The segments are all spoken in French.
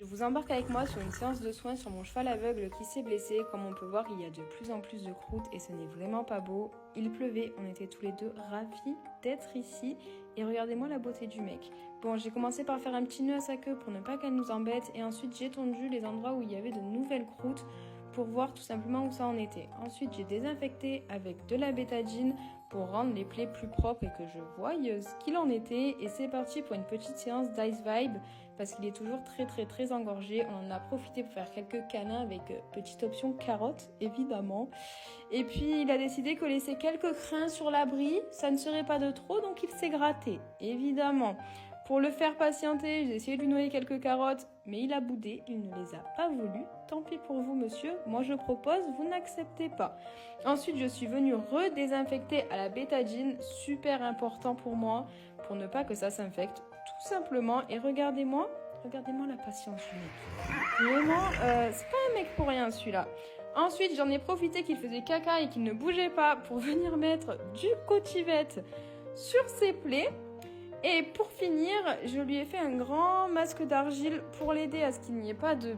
Je vous embarque avec moi sur une séance de soins sur mon cheval aveugle qui s'est blessé. Comme on peut voir, il y a de plus en plus de croûtes et ce n'est vraiment pas beau. Il pleuvait, on était tous les deux ravis d'être ici et regardez-moi la beauté du mec. Bon, j'ai commencé par faire un petit nœud à sa queue pour ne pas qu'elle nous embête et ensuite j'ai tondu les endroits où il y avait de nouvelles croûtes pour voir tout simplement où ça en était. Ensuite, j'ai désinfecté avec de la bétadine pour rendre les plaies plus propres et que je voie ce qu'il en était. Et c'est parti pour une petite séance d'Ice Vibe parce qu'il est toujours très engorgé. On en a profité pour faire quelques câlins avec petite option carotte, évidemment. Et puis, il a décidé que laisser quelques crins sur l'abri, ça ne serait pas de trop, donc il s'est gratté, évidemment. Pour le faire patienter, j'ai essayé de lui noyer quelques carottes, mais il a boudé, il ne les a pas voulu. Tant pis pour vous, monsieur, moi je propose, vous n'acceptez pas. Ensuite, je suis venue redésinfecter à la bétadine, super important pour moi, pour ne pas que ça s'infecte, tout simplement. Et regardez-moi la patience du mec. Vraiment, c'est pas un mec pour rien celui-là. Ensuite, j'en ai profité qu'il faisait caca et qu'il ne bougeait pas pour venir mettre du cotivette sur ses plaies. Et pour finir, je lui ai fait un grand masque d'argile pour l'aider à ce qu'il n'y ait pas de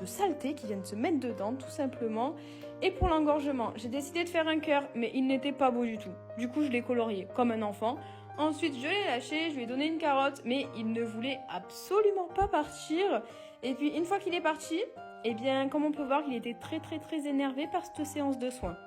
saleté qui vienne se mettre dedans, tout simplement. Et pour l'engorgement, j'ai décidé de faire un cœur, mais il n'était pas beau du tout. Du coup, je l'ai colorié comme un enfant. Ensuite, je l'ai lâché, je lui ai donné une carotte, mais il ne voulait absolument pas partir. Et puis, une fois qu'il est parti, eh bien, comme on peut voir, il était très énervé par cette séance de soins.